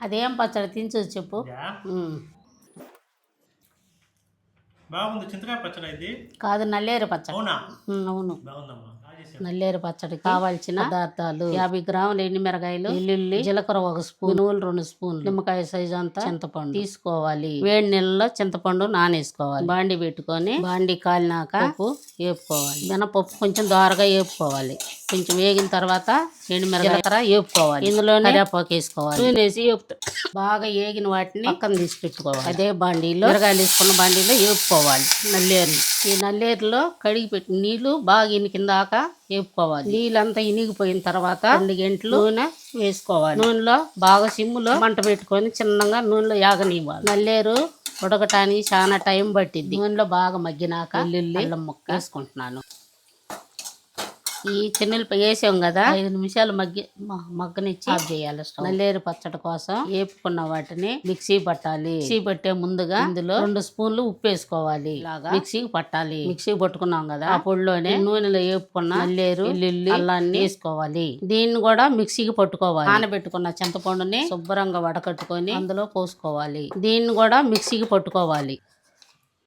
అదేం పచ్చడి తిని చెప్పు. బాగుంది. చింతకాయ పచ్చడి ఇది కాదు, నల్లేరు పచ్చడి. అవునా? అవును, బాగుందమ్మా. నల్లేరు పచ్చడికి కావాల్సిన పదార్థాలు: 50 గ్రాములు ఎండుమిరకాయలు, వెల్లుల్లి, జీలకర్ర 1 స్పూన్, నువ్వులు 2 స్పూన్లు, నిమ్మకాయ సైజు అంతా చింతపండు తీసుకోవాలి. వేడి నీళ్ళలో చింతపండు నానేసుకోవాలి. బాండి పెట్టుకొని బాండి కాలినాక పప్పు వేపుకోవాలి. మినపప్పు కొంచెం దోరగా వేపుకోవాలి. కొంచెం వేగిన తర్వాత ఎండుమిరకాయ వేపుకోవాలి. ఇందులోనే కరివేపాకు వేసుకోవాలి. నూనె వేసి బాగా వేగిన వాటిని పక్కన తీసి పెట్టుకోవాలి. అదే బాండీలో మిరకాయలు వేసుకున్న బాండీలో వేపుకోవాలి నల్లేరుని. ఈ నల్లేరులో కడిగి పెట్టిన నీళ్లు బాగా ఇనికిందాక వేపుకోవాలి. నీళ్ళంతా ఇనిగిపోయిన తర్వాత 2 గంటలు నూనె వేసుకోవాలి. నూనెలో బాగా సిమ్ములో మంట పెట్టుకొని చిన్నగా నూనెలో యాగనివ్వాలి. నల్లేరు ఉడకటానికి చాలా టైం పట్టింది. నూనెలో బాగా మగ్గినాక వెల్లుల్లి, అల్లం ముక్క వేసుకుంటున్నాను. ఈ చెన్నెలపై వేసాం కదా, 5 నిమిషాలు మగ్గనిచ్చి ఆఫ్ చేయాలి స్టవ్. నల్లేరు పచ్చడి కోసం వేపుకున్న వాటిని మిక్సీ పట్టాలి. మిక్సీ పట్టే ముందుగా ఇందులో 2 స్పూన్లు ఉప్పు వేసుకోవాలి. ఇలాగా మిక్సీకి పట్టాలి. మిక్సీ పట్టుకున్నాం కదా, ఆ పొడిలోనే నూనెలో వేపుకున్న నల్లేరు, వెల్లుల్లి, అల్లాన్ని వేసుకోవాలి. దీన్ని కూడా మిక్సీకి పట్టుకోవాలి. నానబెట్టుకున్న చింతపండుని శుభ్రంగా వడకట్టుకొని అందులో పోసుకోవాలి. దీన్ని కూడా మిక్సీకి పట్టుకోవాలి.